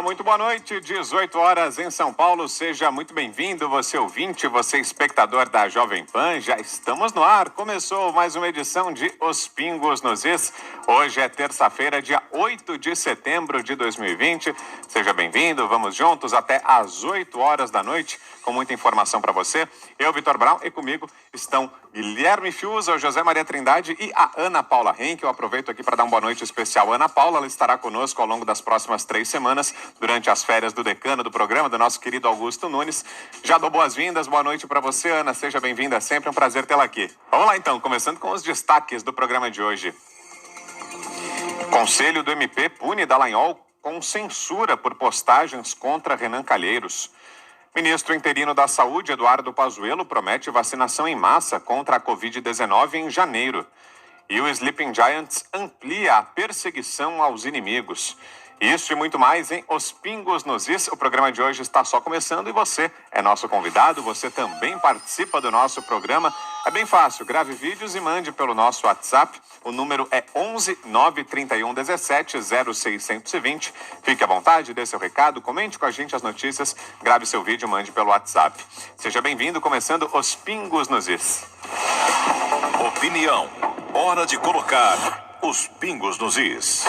muito boa noite, 18 horas em São Paulo, seja muito bem-vindo, você ouvinte, você espectador da Jovem Pan, já estamos no ar, começou mais uma edição de Os Pingos nos Is, hoje é terça-feira, dia 8 de setembro de 2020, seja bem-vindo, vamos juntos até às 8 horas da noite, com muita informação para você, eu, Vitor Brown, e comigo estão Guilherme Fiuza, o José Maria Trindade e a Ana Paula Henke. Eu aproveito aqui para dar uma boa noite especial à Ana Paula, ela estará conosco ao longo das próximas 3 semanas, durante as férias do decano do programa, do nosso querido Augusto Nunes. Já dou boas-vindas, boa noite para você, Ana, seja bem-vinda sempre, é um prazer tê-la aqui. Vamos lá então, começando com os destaques do programa de hoje. Conselho do MP pune Dallagnol com censura por postagens contra Renan Calheiros. Ministro interino da Saúde, Eduardo Pazuello, promete vacinação em massa contra a Covid-19 em janeiro. E o Sleeping Giants amplia a perseguição aos inimigos. Isso e muito mais em Os Pingos nos Is. O programa de hoje está só começando e você é nosso convidado, você também participa do nosso programa. É bem fácil, grave vídeos e mande pelo nosso WhatsApp. O número é 11 931 17 0620. Fique à vontade, dê seu recado, comente com a gente as notícias, grave seu vídeo e mande pelo WhatsApp. Seja bem-vindo, começando Os Pingos nos Is. Opinião. Hora de colocar os pingos nos is.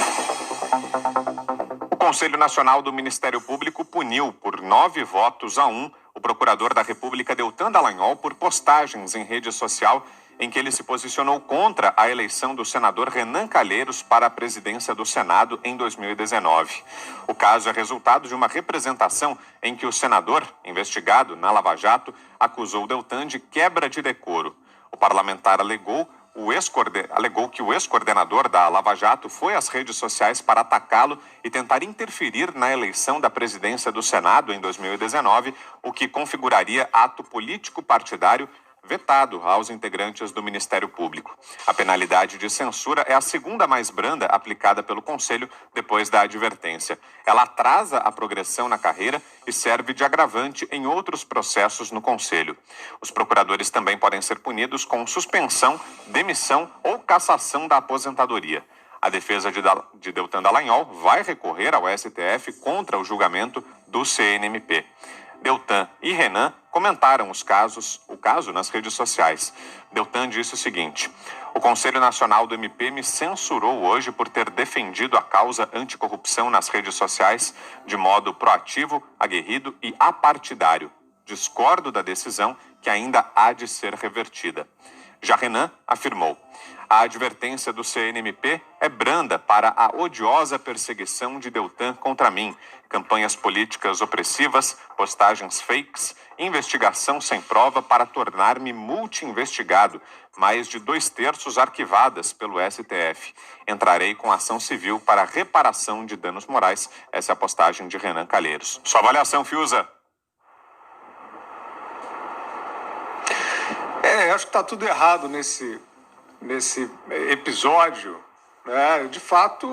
O Conselho Nacional do Ministério Público puniu por 9 votos a 1 o procurador da República Deltan Dallagnol por postagens em rede social em que ele se posicionou contra a eleição do senador Renan Calheiros para a presidência do Senado em 2019. O caso é resultado de uma representação em que o senador, investigado na Lava Jato, acusou Deltan de quebra de decoro. O parlamentar alegou que o ex-coordenador da Lava Jato foi às redes sociais para atacá-lo e tentar interferir na eleição da presidência do Senado em 2019, o que configuraria ato político partidário vetado aos integrantes do Ministério Público. A penalidade de censura é a segunda mais branda aplicada pelo Conselho depois da advertência. Ela atrasa a progressão na carreira e serve de agravante em outros processos no Conselho. Os procuradores também podem ser punidos com suspensão, demissão ou cassação da aposentadoria. A defesa de Deltan Dallagnol vai recorrer ao STF contra o julgamento do CNMP. Deltan e Renan comentaram o caso nas redes sociais. Deltan disse o seguinte: o Conselho Nacional do MP me censurou hoje por ter defendido a causa anticorrupção nas redes sociais de modo proativo, aguerrido e apartidário. Discordo da decisão que ainda há de ser revertida. Já Renan afirmou: a advertência do CNMP é branda para a odiosa perseguição de Deltan contra mim, campanhas políticas opressivas, postagens fakes, investigação sem prova para tornar-me multi-investigado, mais de 2/3 arquivadas pelo STF. Entrarei com ação civil para reparação de danos morais. Essa é a postagem de Renan Calheiros. Sua avaliação, Fiuza? Acho que está tudo errado nesse episódio, né? De fato,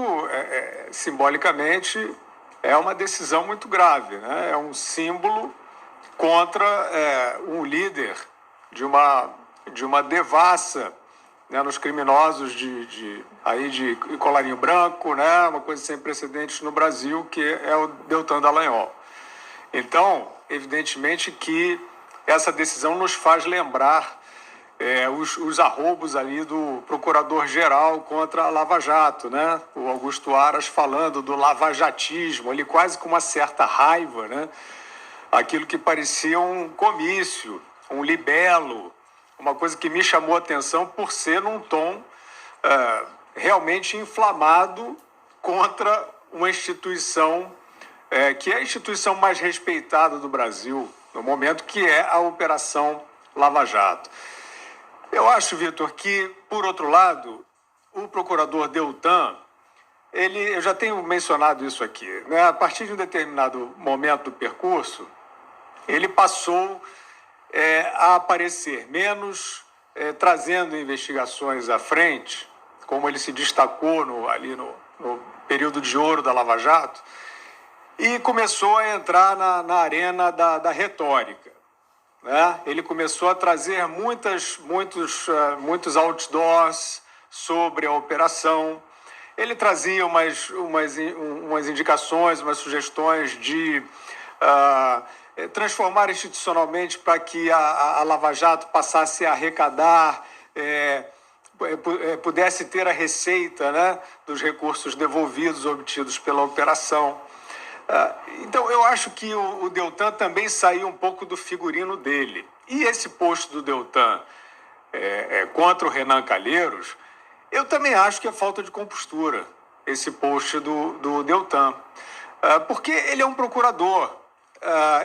simbolicamente, é uma decisão muito grave, né? É um símbolo contra um líder de uma devassa, né, nos criminosos de colarinho branco, né? Uma coisa sem precedentes no Brasil, que é o Deltan Dallagnol. Então, evidentemente que essa decisão nos faz lembrar os arroubos ali do procurador-geral contra a Lava Jato, né? O Augusto Aras falando do lavajatismo, ali quase com uma certa raiva, né? Aquilo que parecia um comício, um libelo, uma coisa que me chamou a atenção por ser num tom realmente inflamado contra uma instituição que é a instituição mais respeitada do Brasil no momento, que é a Operação Lava Jato. Eu acho, Vitor, que, por outro lado, o procurador Deltan, eu já tenho mencionado isso aqui, né? A partir de um determinado momento do percurso, ele passou a aparecer menos, trazendo investigações à frente, como ele se destacou no período de ouro da Lava Jato, e começou a entrar na arena da retórica. Né? Ele começou a trazer muitos outdoors sobre a operação, ele trazia umas indicações, umas sugestões de transformar institucionalmente para que a Lava Jato passasse a arrecadar, pudesse ter a receita, né, dos recursos devolvidos, obtidos pela operação. Então, eu acho que o Deltan também saiu um pouco do figurino dele. E esse posto do Deltan contra o Renan Calheiros, eu também acho que é falta de compostura, esse post do Deltan. Porque ele é um procurador.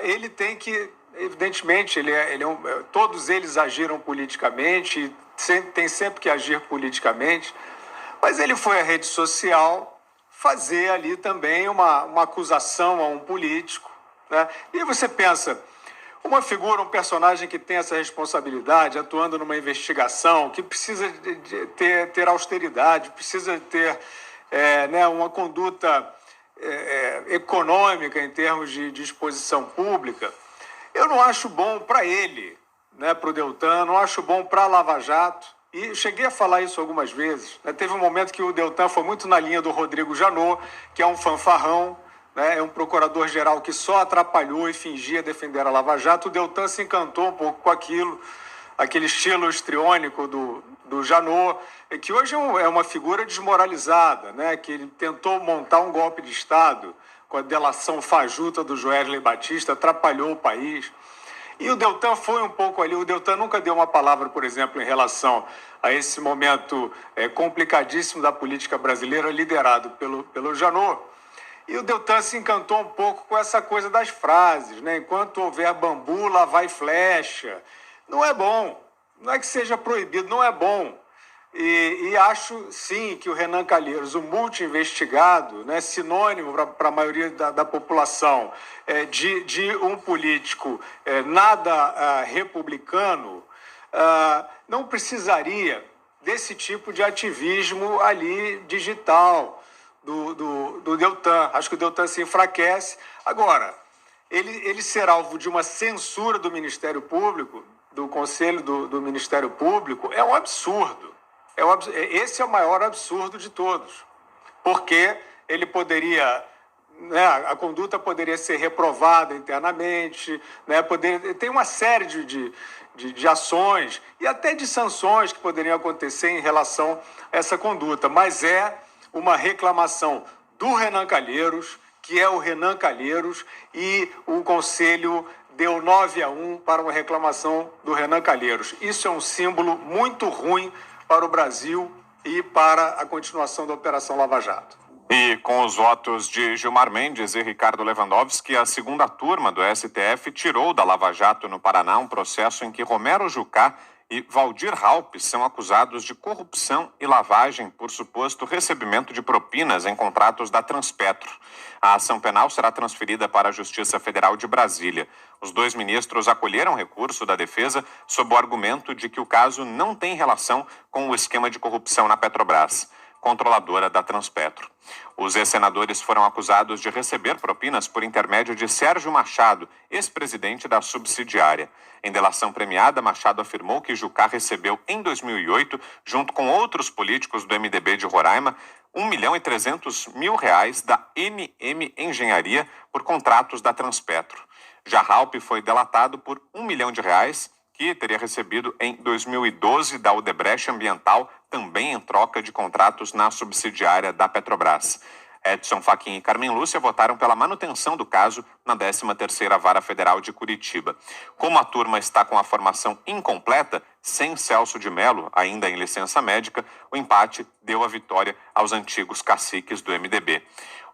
Ele tem que, evidentemente, todos eles agiram politicamente, tem sempre que agir politicamente, mas ele foi à rede social fazer ali também uma acusação a um político, né? E você pensa, uma figura, um personagem que tem essa responsabilidade, atuando numa investigação, que precisa de ter austeridade, precisa ter né, uma conduta econômica em termos de exposição pública, eu não acho bom para ele, né, para o Deltan, não acho bom para a Lava Jato. E cheguei a falar isso algumas vezes, né? Teve um momento que o Deltan foi muito na linha do Rodrigo Janot, que é um fanfarrão, né? É um procurador-geral que só atrapalhou e fingia defender a Lava Jato. O Deltan se encantou um pouco com aquilo, aquele estilo histriônico do Janot, que hoje é uma figura desmoralizada, né? Que ele tentou montar um golpe de Estado com a delação fajuta do Joesley Batista, atrapalhou o país. E o Deltan foi um pouco ali. O Deltan nunca deu uma palavra, por exemplo, em relação a esse momento complicadíssimo da política brasileira, liderado pelo Janot. E o Deltan se encantou um pouco com essa coisa das frases, né? Enquanto houver bambu, lá vai flecha. Não é bom. Não é que seja proibido, não é bom. E acho, sim, que o Renan Calheiros, o multi-investigado, né, sinônimo para a maioria da população de um político nada republicano, não precisaria desse tipo de ativismo ali digital do Deltan. Acho que o Deltan se enfraquece. Agora, ele ser alvo de uma censura do Ministério Público, do Conselho do Ministério Público, é um absurdo. Esse é o maior absurdo de todos, porque ele poderia, né, a conduta poderia ser reprovada internamente, né, tem uma série de ações e até de sanções que poderiam acontecer em relação a essa conduta, mas é uma reclamação do Renan Calheiros, que é o Renan Calheiros, e o Conselho deu 9-1 para uma reclamação do Renan Calheiros. Isso é um símbolo muito ruim para o Brasil e para a continuação da Operação Lava Jato. E com os votos de Gilmar Mendes e Ricardo Lewandowski, a segunda turma do STF tirou da Lava Jato no Paraná um processo em que Romero Jucá e Waldir Raupp são acusados de corrupção e lavagem por suposto recebimento de propinas em contratos da Transpetro. A ação penal será transferida para a Justiça Federal de Brasília. Os dois ministros acolheram recurso da defesa sob o argumento de que o caso não tem relação com o esquema de corrupção na Petrobras, controladora da Transpetro. Os ex-senadores foram acusados de receber propinas por intermédio de Sérgio Machado, ex-presidente da subsidiária. Em delação premiada, Machado afirmou que Jucá recebeu em 2008, junto com outros políticos do MDB de Roraima, R$1.300.000 da NM Engenharia por contratos da Transpetro. Já Raupp foi delatado por R$1 milhão, que teria recebido em 2012 da Odebrecht Ambiental, também em troca de contratos na subsidiária da Petrobras. Edson Fachin e Carmen Lúcia votaram pela manutenção do caso na 13ª Vara Federal de Curitiba. Como a turma está com a formação incompleta, sem Celso de Mello, ainda em licença médica, o empate deu a vitória aos antigos caciques do MDB.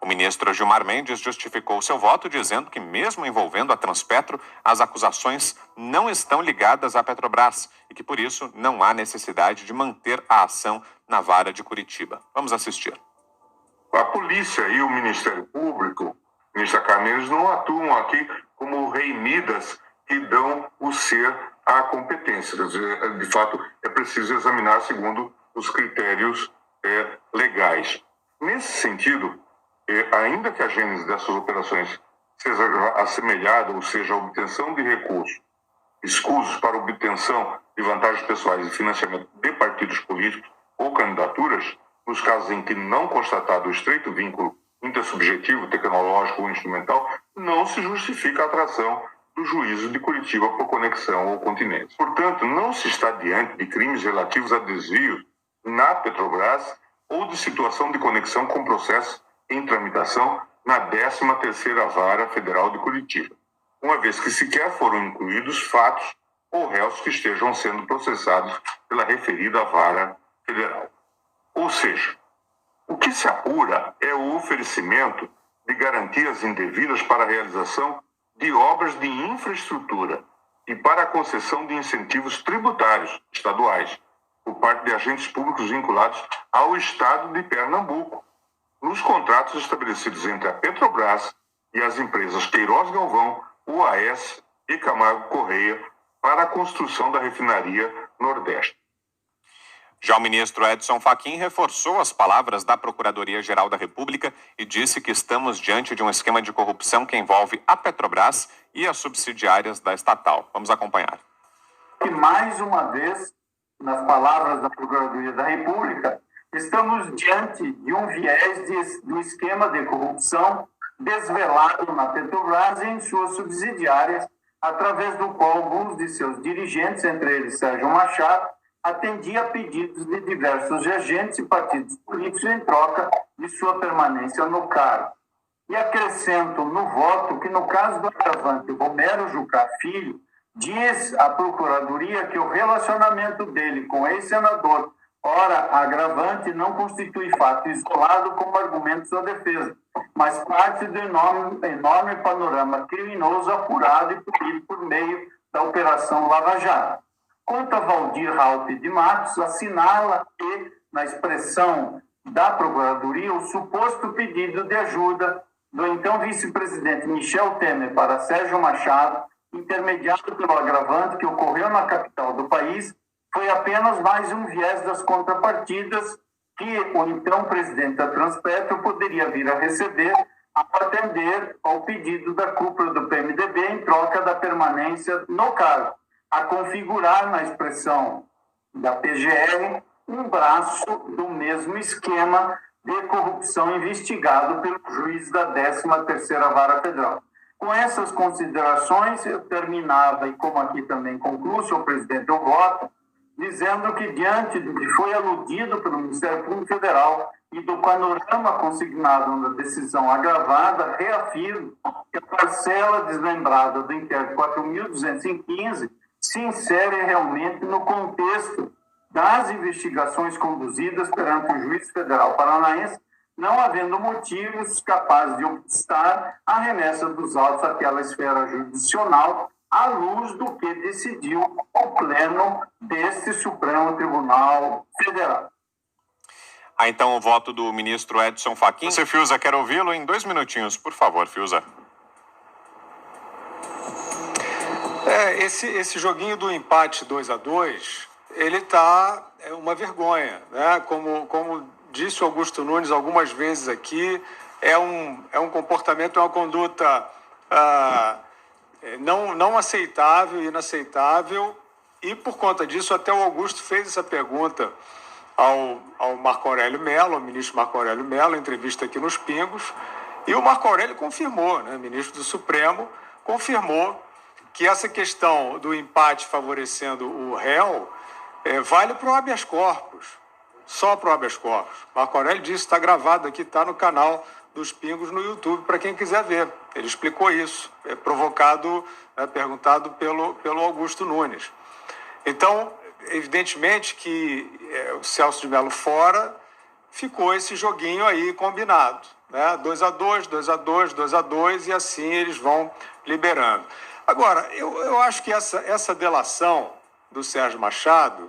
O ministro Gilmar Mendes justificou seu voto dizendo que, mesmo envolvendo a Transpetro, as acusações não estão ligadas à Petrobras e que, por isso, não há necessidade de manter a ação na Vara de Curitiba. Vamos assistir. A polícia e o Ministério Público, ministra Carmen, não atuam aqui como o rei Midas que dão o ser à competência. De fato, é preciso examinar segundo os critérios legais. Nesse sentido, ainda que a gênese dessas operações seja assemelhada, ou seja, a obtenção de recursos escusos para obtenção de vantagens pessoais e financiamento de partidos políticos ou candidaturas, nos casos em que não constatado o estreito vínculo intersubjetivo, tecnológico ou instrumental, não se justifica a atração do juízo de Curitiba por conexão ou continência. Portanto, não se está diante de crimes relativos a desvio na Petrobras ou de situação de conexão com processo em tramitação na 13ª Vara Federal de Curitiba, uma vez que sequer foram incluídos fatos ou réus que estejam sendo processados pela referida Vara Federal. Ou seja, o que se apura é o oferecimento de garantias indevidas para a realização de obras de infraestrutura e para a concessão de incentivos tributários estaduais por parte de agentes públicos vinculados ao Estado de Pernambuco, nos contratos estabelecidos entre a Petrobras e as empresas Queiroz Galvão, UAS e Camargo Correia para a construção da refinaria Nordeste. Já o ministro Edson Fachin reforçou as palavras da Procuradoria-Geral da República e disse que estamos diante de um esquema de corrupção que envolve a Petrobras e as subsidiárias da estatal. Vamos acompanhar. E mais uma vez, nas palavras da Procuradoria da República, estamos diante de um viés do esquema de corrupção desvelado na Petrobras e em suas subsidiárias, através do qual alguns de seus dirigentes, entre eles Sérgio Machado, atendia a pedidos de diversos agentes e partidos políticos em troca de sua permanência no cargo. E acrescento no voto que, no caso do agravante Romero Jucá Filho, diz a Procuradoria que o relacionamento dele com o ex-senador, ora agravante, não constitui fato isolado como argumento de sua defesa, mas parte do enorme panorama criminoso apurado e punido por meio da Operação Lava Jato. Quanto a Valdir Raup de Matos, assinala que, na expressão da Procuradoria, o suposto pedido de ajuda do então vice-presidente Michel Temer para Sérgio Machado, intermediado pelo agravante que ocorreu na capital do país, foi apenas mais um viés das contrapartidas que o então presidente da Transpetro poderia vir a receber ao atender ao pedido da cúpula do PMDB em troca da permanência no cargo, a configurar, na expressão da PGR, um braço do mesmo esquema de corrupção investigado pelo juiz da 13ª Vara Federal. Com essas considerações, eu terminava, e como aqui também concluo, senhor presidente, eu voto, dizendo que, diante do que foi aludido pelo Ministério Público Federal e do panorama consignado na decisão agravada, reafirmo que a parcela desmembrada do inquérito 4.215 se insere realmente no contexto das investigações conduzidas perante o juiz federal paranaense, não havendo motivos capazes de obstar a remessa dos autos àquela esfera jurisdicional, à luz do que decidiu o Pleno deste Supremo Tribunal Federal. Então o voto do ministro Edson Fachin. Você, Fiuza, quer ouvi-lo em 2 minutinhos, por favor, Fiuza. Esse joguinho do empate 2-2, ele está uma vergonha, né? Como disse o Augusto Nunes algumas vezes aqui, é um comportamento, é uma conduta não aceitável, inaceitável, e por conta disso até o Augusto fez essa pergunta ao Marco Aurélio Mello, ao ministro Marco Aurélio Mello, em entrevista aqui nos Pingos, e o Marco Aurélio confirmou, né? O ministro do Supremo confirmou que essa questão do empate favorecendo o réu vale para o habeas corpus, só para o habeas corpus. Marco Aurélio disse, está gravado aqui, está no canal dos Pingos no YouTube, para quem quiser ver. Ele explicou isso, perguntado pelo Augusto Nunes. Então, evidentemente que o Celso de Mello fora, ficou esse joguinho aí combinado, né? 2-2, 2-2, 2-2, e assim eles vão liberando. Agora, eu acho que essa delação do Sérgio Machado,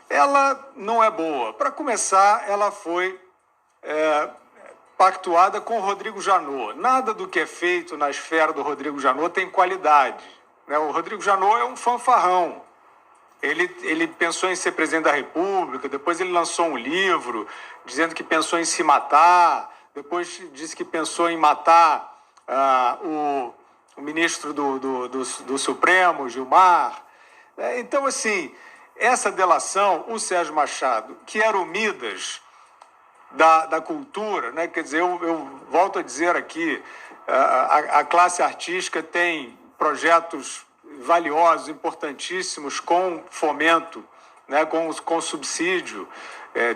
ela não é boa. Para começar, ela foi pactuada com o Rodrigo Janot. Nada do que é feito na esfera do Rodrigo Janot tem qualidade, né? O Rodrigo Janot é um fanfarrão. Ele pensou em ser presidente da República, depois ele lançou um livro dizendo que pensou em se matar, depois disse que pensou em matar o ministro do Supremo, Gilmar. Então, assim, essa delação, o Sérgio Machado, que era o Midas, da cultura, né? Quer dizer, eu volto a dizer aqui, a classe artística tem projetos valiosos, importantíssimos, com fomento, né? com subsídio,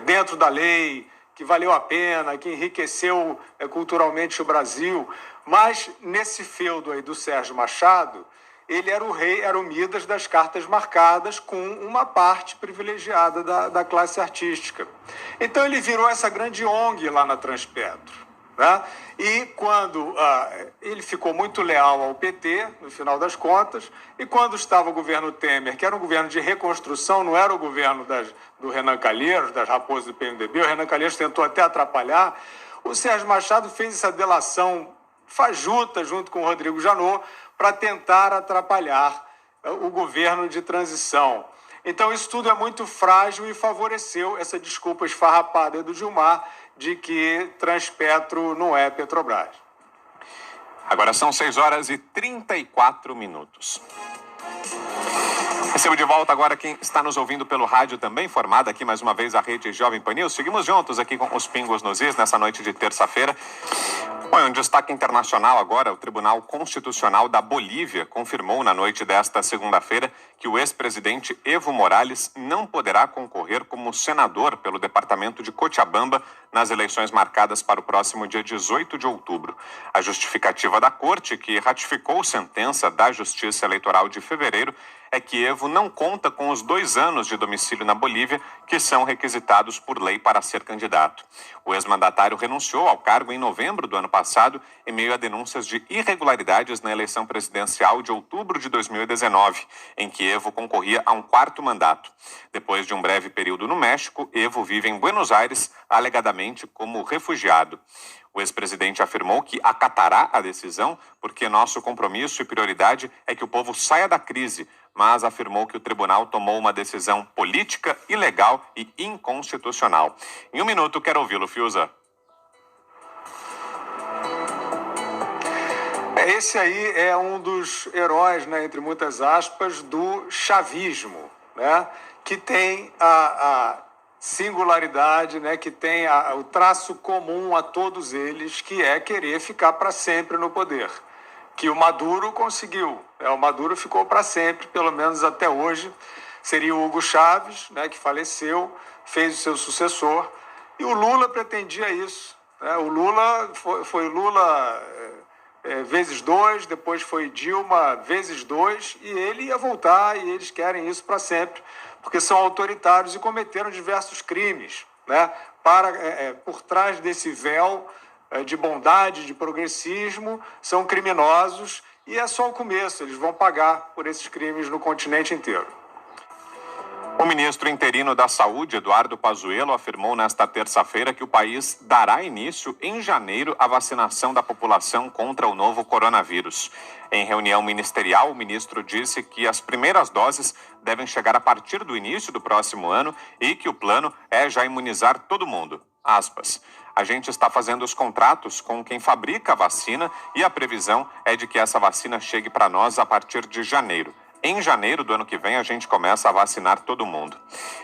dentro da lei, que valeu a pena, que enriqueceu culturalmente o Brasil. Mas nesse feudo aí do Sérgio Machado, ele era o rei, era o Midas das cartas marcadas, com uma parte privilegiada da classe artística. Então ele virou essa grande ONG lá na Transpetro, né? E quando ele ficou muito leal ao PT, no final das contas, e quando estava o governo Temer, que era um governo de reconstrução, não era o governo do Renan Calheiros, das raposas do PMDB, o Renan Calheiros tentou até atrapalhar, o Sérgio Machado fez essa delação fajuta junto com o Rodrigo Janot para tentar atrapalhar o governo de transição. Então isso tudo é muito frágil e favoreceu essa desculpa esfarrapada do Gilmar de que Transpetro não é Petrobras. Agora são 6h34. Recebo de volta agora quem está nos ouvindo pelo rádio também, formada aqui mais uma vez a rede Jovem Pan News. Seguimos juntos aqui com os Pingos nos Is nessa noite de terça-feira. Bom, um destaque internacional agora, o Tribunal Constitucional da Bolívia confirmou na noite desta segunda-feira que o ex-presidente Evo Morales não poderá concorrer como senador pelo departamento de Cochabamba nas eleições marcadas para o próximo dia 18 de outubro. A justificativa da corte, que ratificou sentença da Justiça Eleitoral de fevereiro, é que Evo não conta com os 2 anos de domicílio na Bolívia, que são requisitados por lei para ser candidato. O ex-mandatário renunciou ao cargo em novembro do ano passado, em meio a denúncias de irregularidades na eleição presidencial de outubro de 2019, em que Evo concorria a um 4º mandato. Depois de um breve período no México, Evo vive em Buenos Aires, alegadamente como refugiado. O ex-presidente afirmou que acatará a decisão porque nosso compromisso e prioridade é que o povo saia da crise, mas afirmou que o tribunal tomou uma decisão política, ilegal e inconstitucional. Em 1 minuto, quero ouvi-lo, Fiuza. Esse aí é um dos heróis, né, entre muitas aspas, do chavismo, né, que tem a singularidade, né, que tem o traço comum a todos eles, que é querer ficar para sempre no poder. Que o Maduro conseguiu. O Maduro ficou para sempre, pelo menos até hoje. Seria o Hugo Chávez, né, que faleceu, fez o seu sucessor. E o Lula pretendia isso, né? O Lula foi Lula vezes 2, depois foi Dilma vezes 2, e ele ia voltar, e eles querem isso para sempre, porque são autoritários e cometeram diversos crimes, né? Por trás desse véu de bondade, de progressismo, são criminosos, e é só o começo, eles vão pagar por esses crimes no continente inteiro. O ministro interino da Saúde, Eduardo Pazuello, afirmou nesta terça-feira que o país dará início em janeiro à vacinação da população contra o novo coronavírus. Em reunião ministerial, o ministro disse que as primeiras doses devem chegar a partir do início do próximo ano e que o plano é já imunizar todo mundo. Aspas. A gente está fazendo os contratos com quem fabrica a vacina e a previsão é de que essa vacina chegue para nós a partir de janeiro. Em janeiro do ano que vem, a gente começa a vacinar todo mundo.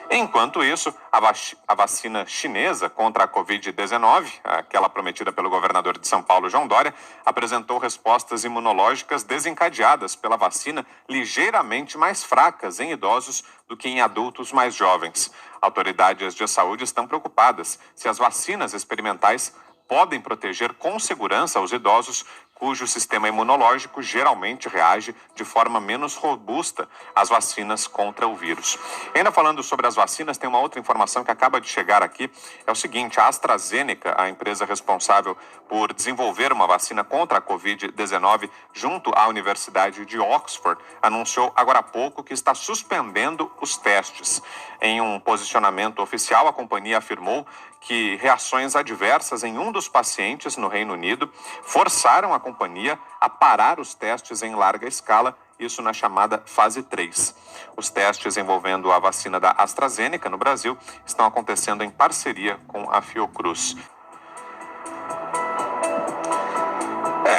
Enquanto isso, a vacina chinesa contra a Covid-19, aquela prometida pelo governador de São Paulo, João Dória, apresentou respostas imunológicas desencadeadas pela vacina ligeiramente mais fracas em idosos do que em adultos mais jovens. Autoridades de saúde estão preocupadas se as vacinas experimentais podem proteger com segurança os idosos cujo sistema imunológico geralmente reage de forma menos robusta às vacinas contra o vírus. E ainda falando sobre as vacinas, tem uma outra informação que acaba de chegar aqui. É o seguinte, a AstraZeneca, a empresa responsável por desenvolver uma vacina contra a Covid-19 junto à Universidade de Oxford, anunciou agora há pouco que está suspendendo os testes. Em um posicionamento oficial, a companhia afirmou que reações adversas em um dos pacientes no Reino Unido forçaram a companhia a parar os testes em larga escala, isso na chamada fase 3. Os testes envolvendo a vacina da AstraZeneca no Brasil estão acontecendo em parceria com a Fiocruz.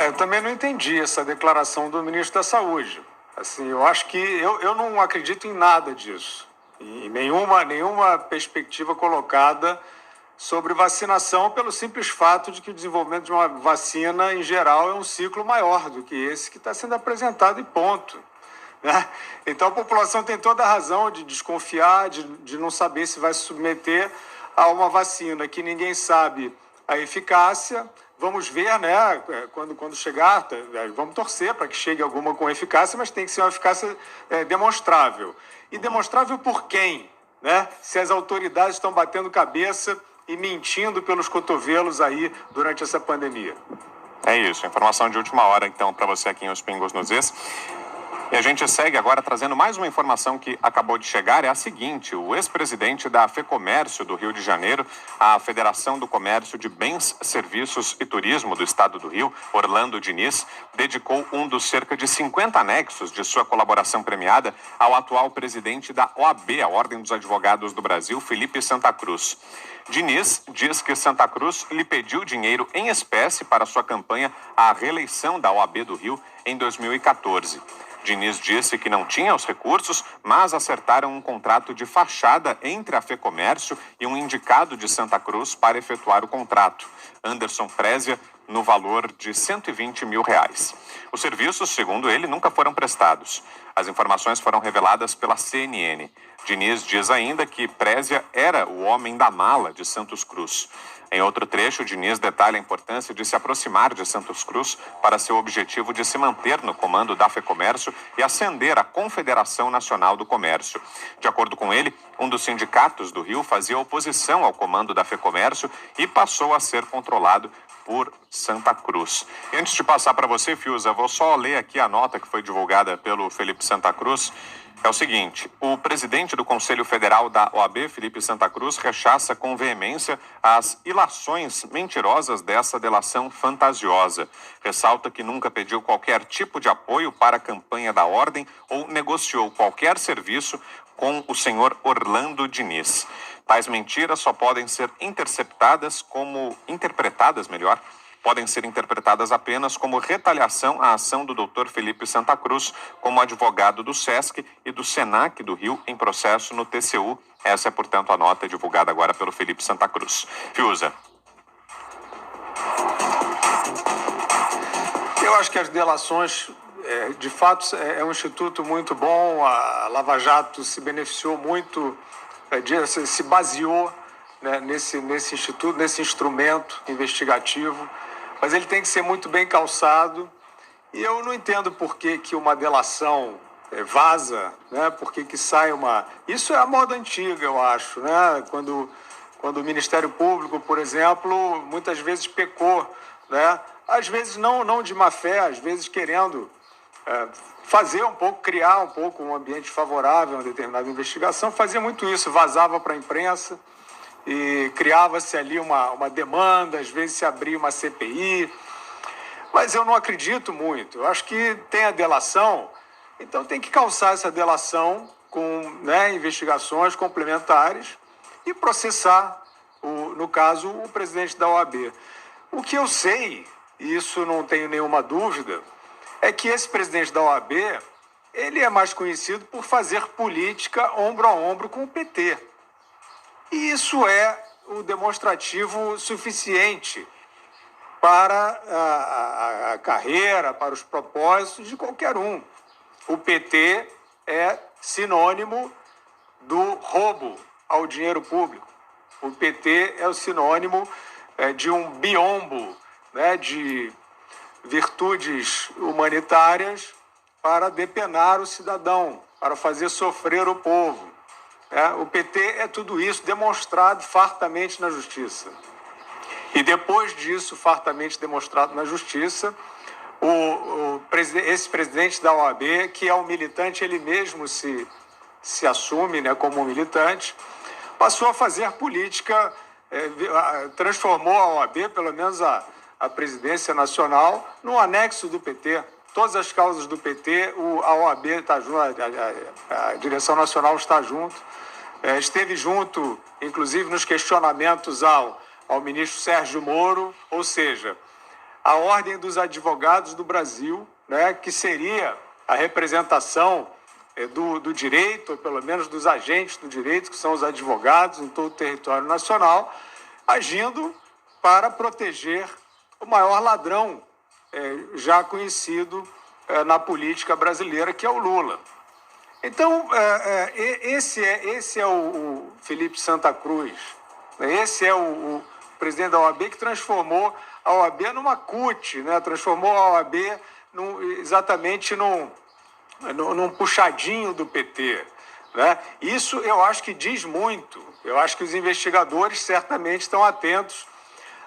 Eu também não entendi essa declaração do ministro da Saúde. Assim, eu acho que eu não acredito em nada disso. Em nenhuma perspectiva colocada sobre vacinação pelo simples fato de que o desenvolvimento de uma vacina, em geral, é um ciclo maior do que esse que está sendo apresentado e ponto. Né? Então a população tem toda a razão de desconfiar, de não saber se vai se submeter a uma vacina que ninguém sabe a eficácia. Vamos ver, né? Quando chegar, vamos torcer para que chegue alguma com eficácia, mas tem que ser uma eficácia demonstrável. E demonstrável por quem? Né? Se as autoridades estão batendo cabeça e mentindo pelos cotovelos aí durante essa pandemia. É isso, informação de última hora, então, para você aqui em Os Pingos nos Is. E a gente segue agora trazendo mais uma informação que acabou de chegar, é a seguinte: o ex-presidente da FEComércio do Rio de Janeiro, a Federação do Comércio de Bens, Serviços e Turismo do Estado do Rio, Orlando Diniz, dedicou um dos cerca de 50 anexos de sua colaboração premiada ao atual presidente da OAB, a Ordem dos Advogados do Brasil, Felipe Santa Cruz. Diniz diz que Santa Cruz lhe pediu dinheiro em espécie para sua campanha à reeleição da OAB do Rio em 2014. Diniz disse que não tinha os recursos, mas acertaram um contrato de fachada entre a FEComércio e um indicado de Santa Cruz para efetuar o contrato, Anderson Prézia, no valor de R$120 mil. Os serviços, segundo ele, nunca foram prestados. As informações foram reveladas pela CNN. Diniz diz ainda que Prézia era o homem da mala de Santos Cruz. Em outro trecho, Diniz detalha a importância de se aproximar de Santos Cruz para seu objetivo de se manter no comando da FEComércio e ascender à Confederação Nacional do Comércio. De acordo com ele, um dos sindicatos do Rio fazia oposição ao comando da FEComércio e passou a ser controlado por Santa Cruz. E antes de passar para você, Fiuza, vou só ler aqui a nota que foi divulgada pelo Felipe Santa Cruz. É o seguinte: o presidente do Conselho Federal da OAB, Felipe Santa Cruz, rechaça com veemência as ilações mentirosas dessa delação fantasiosa. Ressalta que nunca pediu qualquer tipo de apoio para a campanha da Ordem ou negociou qualquer serviço com o senhor Orlando Diniz. Tais mentiras só podem ser podem ser interpretadas apenas como retaliação à ação do Dr. Felipe Santa Cruz como advogado do SESC e do SENAC do Rio em processo no TCU. Essa é, portanto, a nota divulgada agora pelo Felipe Santa Cruz. Fiuza. Eu acho que as delações, de fato, é um instituto muito bom. A Lava Jato se beneficiou muito, se baseou, né, nesse instituto, nesse instrumento investigativo. Mas ele tem que ser muito bem calçado. E eu não entendo por que uma delação vaza, né? Por que sai uma... Isso é a moda antiga, eu acho, né? Quando o Ministério Público, por exemplo, muitas vezes pecou, né? Às vezes não de má fé, às vezes querendo fazer um pouco, criar um pouco um ambiente favorável a uma determinada investigação, fazia muito isso, vazava para a imprensa e criava-se ali uma demanda, às vezes se abria uma CPI, mas eu não acredito muito. Eu acho que tem a delação, então tem que calçar essa delação com, né, investigações complementares e processar, no caso, o presidente da OAB. O que eu sei, e isso não tenho nenhuma dúvida, é que esse presidente da OAB, ele é mais conhecido por fazer política ombro a ombro com o PT. E isso é o demonstrativo suficiente para a carreira, para os propósitos de qualquer um. O PT é sinônimo do roubo ao dinheiro público. O PT é o sinônimo de um biombo, né, de virtudes humanitárias para depenar o cidadão, para fazer sofrer o povo. O PT é tudo isso demonstrado fartamente na justiça. E depois disso, fartamente demonstrado na justiça, esse presidente da OAB, que é um militante, ele mesmo se assume, né, como um militante, passou a fazer política, transformou a OAB, pelo menos a presidência nacional, num anexo do PT. Todas as causas do PT, a OAB está junto, a direção nacional está junto. Esteve junto, inclusive, nos questionamentos ao ministro Sérgio Moro, ou seja, a Ordem dos Advogados do Brasil, né, que seria a representação do direito, ou pelo menos dos agentes do direito, que são os advogados em todo o território nacional. agindo para proteger o maior ladrão já conhecido na política brasileira, que é o Lula. Então, esse é o Felipe Santa Cruz, esse é o presidente da OAB que transformou a OAB numa CUT, né? Transformou a OAB exatamente num puxadinho do PT. Né? Isso eu acho que diz muito. Eu acho que os investigadores certamente estão atentos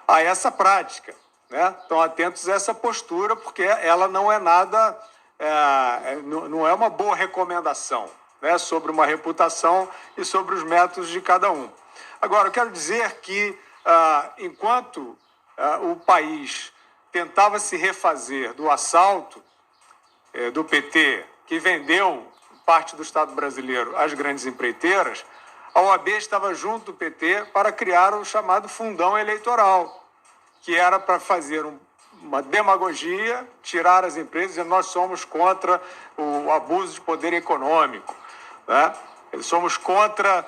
a essa prática, né? Estão atentos a essa postura, porque ela não é nada, não é uma boa recomendação, né? Sobre uma reputação e sobre os métodos de cada um. Agora, eu quero dizer que enquanto o país tentava se refazer do assalto do PT, que vendeu parte do Estado brasileiro às grandes empreiteiras, a OAB estava junto do PT para criar o chamado fundão eleitoral, que era para fazer uma demagogia, tirar as empresas, dizer nós somos contra o abuso de poder econômico, né? Somos contra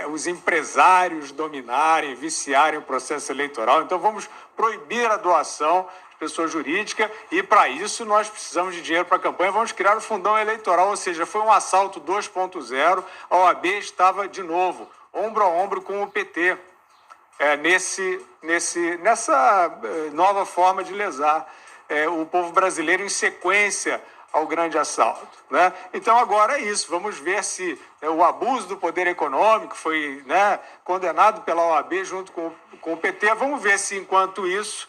os empresários dominarem, viciarem o processo eleitoral. Então vamos proibir a doação de pessoa jurídica e, para isso, nós precisamos de dinheiro para a campanha. Vamos criar o fundão eleitoral, ou seja, foi um assalto 2.0. A OAB estava, de novo, ombro a ombro com o PT, nessa nova forma de lesar o povo brasileiro em sequência ao grande assalto, né? Então agora é isso, vamos ver se o abuso do poder econômico foi, né, condenado pela OAB junto com o PT, vamos ver se enquanto isso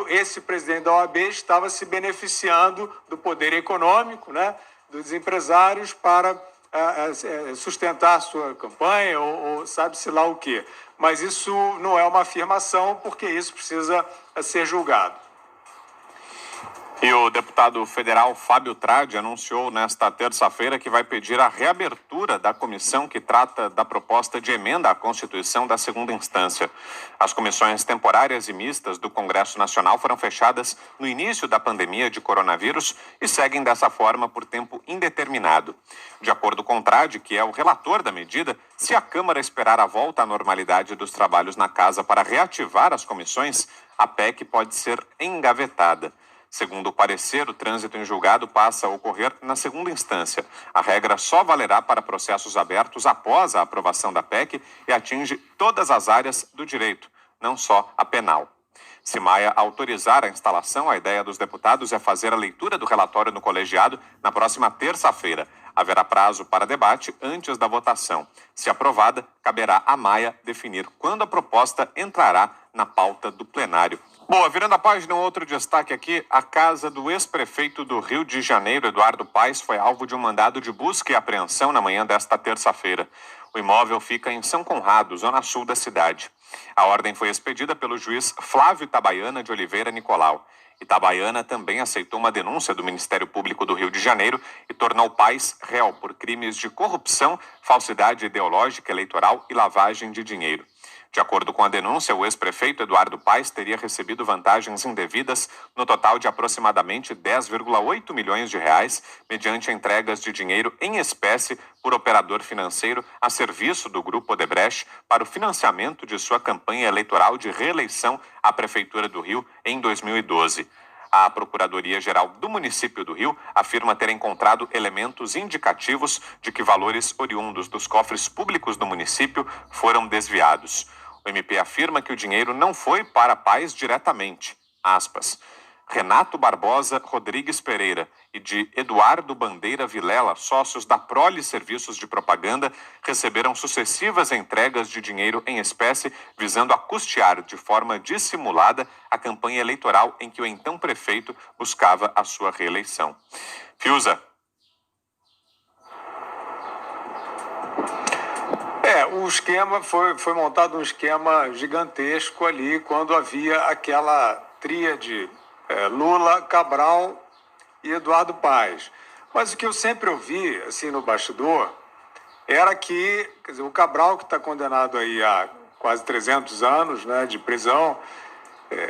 esse presidente da OAB estava se beneficiando do poder econômico, né, dos empresários para sustentar sua campanha ou sabe-se lá o quê. Mas isso não é uma afirmação, porque isso precisa ser julgado. E o deputado federal Fábio Tradi anunciou nesta terça-feira que vai pedir a reabertura da comissão que trata da proposta de emenda à Constituição da segunda instância. As comissões temporárias e mistas do Congresso Nacional foram fechadas no início da pandemia de coronavírus e seguem dessa forma por tempo indeterminado. De acordo com Tradi, que é o relator da medida, se a Câmara esperar a volta à normalidade dos trabalhos na casa para reativar as comissões, a PEC pode ser engavetada. Segundo o parecer, o trânsito em julgado passa a ocorrer na segunda instância. A regra só valerá para processos abertos após a aprovação da PEC e atinge todas as áreas do direito, não só a penal. Se Maia autorizar a instalação, a ideia dos deputados é fazer a leitura do relatório no colegiado na próxima terça-feira. Haverá prazo para debate antes da votação. Se aprovada, caberá a Maia definir quando a proposta entrará na pauta do plenário. Boa, virando a página, um outro destaque aqui, a casa do ex-prefeito do Rio de Janeiro, Eduardo Paes, foi alvo de um mandado de busca e apreensão na manhã desta terça-feira. O imóvel fica em São Conrado, zona sul da cidade. A ordem foi expedida pelo juiz Flávio Itabaiana de Oliveira Nicolau. Itabaiana também aceitou uma denúncia do Ministério Público do Rio de Janeiro e tornou Paes réu por crimes de corrupção, falsidade ideológica eleitoral e lavagem de dinheiro. De acordo com a denúncia, o ex-prefeito Eduardo Paes teria recebido vantagens indevidas no total de aproximadamente 10,8 milhões de reais, mediante entregas de dinheiro em espécie por operador financeiro a serviço do Grupo Odebrecht para o financiamento de sua campanha eleitoral de reeleição à Prefeitura do Rio em 2012. A Procuradoria-Geral do município do Rio afirma ter encontrado elementos indicativos de que valores oriundos dos cofres públicos do município foram desviados. O MP afirma que o dinheiro não foi para Paes diretamente. Aspas. Renato Barbosa Rodrigues Pereira e de Eduardo Bandeira Vilela, sócios da Prole Serviços de Propaganda, receberam sucessivas entregas de dinheiro em espécie visando a custear de forma dissimulada a campanha eleitoral em que o então prefeito buscava a sua reeleição. Fiuza. O esquema foi montado um esquema gigantesco ali quando havia aquela tríade Lula, Cabral e Eduardo Paes. Mas o que eu sempre ouvi, assim, no bastidor, era que, quer dizer, o Cabral, que está condenado aí a quase 300 anos, né, de prisão,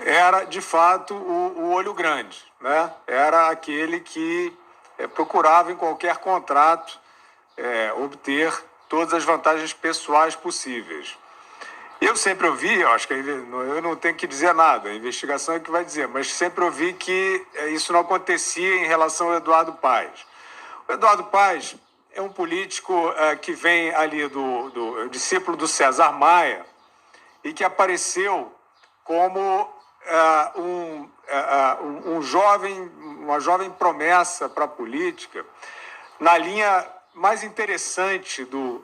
era, de fato, o olho grande, né? Era aquele que procurava, em qualquer contrato, obter todas as vantagens pessoais possíveis. Eu sempre ouvi, eu acho que eu não tenho que dizer nada, a investigação é que vai dizer, mas sempre ouvi que isso não acontecia em relação ao Eduardo Paes. O Eduardo Paes é um político que vem ali do discípulo do César Maia e que apareceu como uma jovem promessa para a política, na linha mais interessante do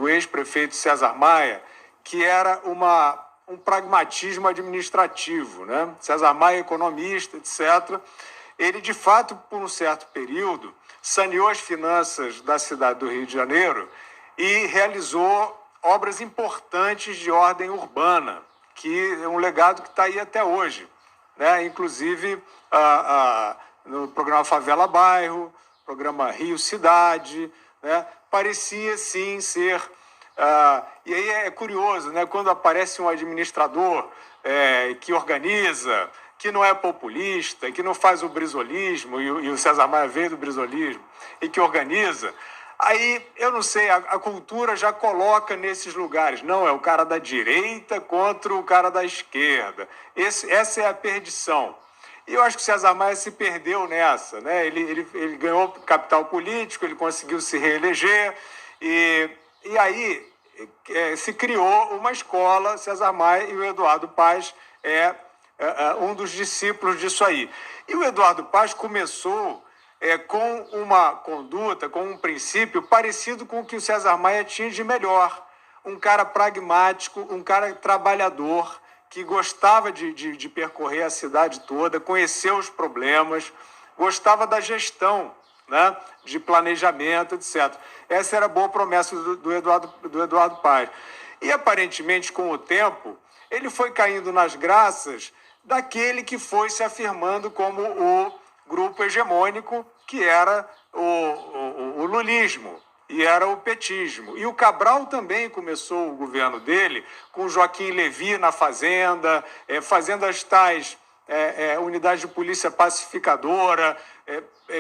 ex-prefeito César Maia, que era um pragmatismo administrativo, né? César Maia, economista, etc. Ele, de fato, por um certo período, saneou as finanças da cidade do Rio de Janeiro e realizou obras importantes de ordem urbana, que é um legado que está aí até hoje, né? Inclusive no programa Favela Bairro, programa Rio Cidade, né? Parecia sim ser... e aí é curioso, né? Quando aparece um administrador que organiza, que não é populista, que não faz o brisolismo, e o César Maia veio do brisolismo, e que organiza, aí, eu não sei, a cultura já coloca nesses lugares. Não, é o cara da direita contra o cara da esquerda. Essa é a perdição. E eu acho que o César Maia se perdeu nessa, né? Ele ganhou capital político, ele conseguiu se reeleger, e aí se criou uma escola, César Maia, e o Eduardo Paes é um dos discípulos disso aí. E o Eduardo Paes começou com uma conduta, com um princípio parecido com o que o César Maia tinha de melhor. Um cara pragmático, um cara trabalhador, que gostava de percorrer a cidade toda, conhecer os problemas, gostava da gestão, né, de planejamento, etc. Essa era a boa promessa do Eduardo Paes. E, aparentemente, com o tempo, ele foi caindo nas graças daquele que foi se afirmando como o grupo hegemônico, que era o lulismo e era o petismo. E o Cabral também começou o governo dele com Joaquim Levy na Fazenda, fazendo as tais unidades de polícia pacificadora.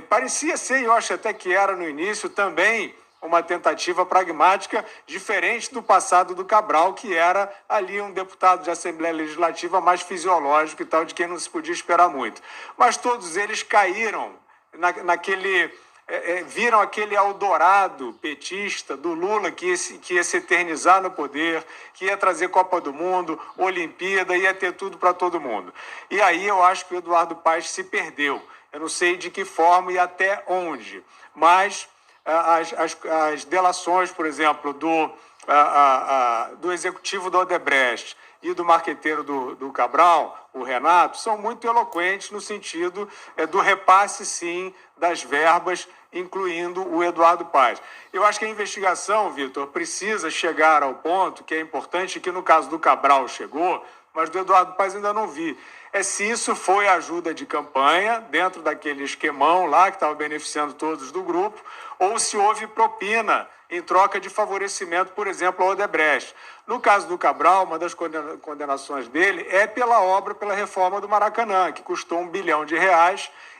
Parecia ser, eu acho até que era no início, também uma tentativa pragmática diferente do passado do Cabral, que era ali um deputado de Assembleia Legislativa mais fisiológico e tal, de quem não se podia esperar muito. Mas todos eles caíram viram aquele Eldorado petista do Lula que ia se eternizar no poder, que ia trazer Copa do Mundo, Olimpíada, ia ter tudo para todo mundo. E aí eu acho que o Eduardo Paes se perdeu. Eu não sei de que forma e até onde, mas as delações, por exemplo, do executivo do Odebrecht e do marqueteiro do Cabral, o Renato, são muito eloquentes no sentido do repasse, sim, das verbas, incluindo o Eduardo Paes. Eu acho que a investigação, Vitor, precisa chegar ao ponto, que é importante, que no caso do Cabral chegou, mas do Eduardo Paes ainda não vi, se isso foi ajuda de campanha, dentro daquele esquemão lá, que estava beneficiando todos do grupo, ou se houve propina em troca de favorecimento, por exemplo, ao Odebrecht. No caso do Cabral, uma das condenações dele é pela reforma do Maracanã, que custou R$1 bilhão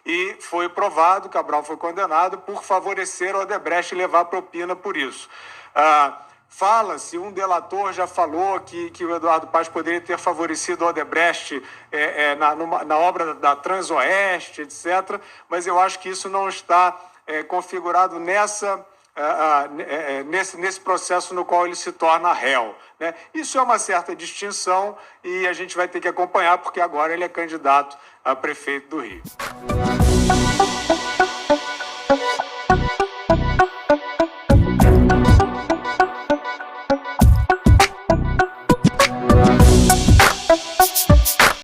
e foi provado, Cabral foi condenado por favorecer o Odebrecht e levar propina por isso. Fala-se, um delator já falou que o Eduardo Paes poderia ter favorecido o Odebrecht na obra da Transoeste, etc., mas eu acho que isso não está configurado nesse processo no qual ele se torna réu, né? Isso é uma certa distinção e a gente vai ter que acompanhar, porque agora ele é candidato a prefeito do Rio.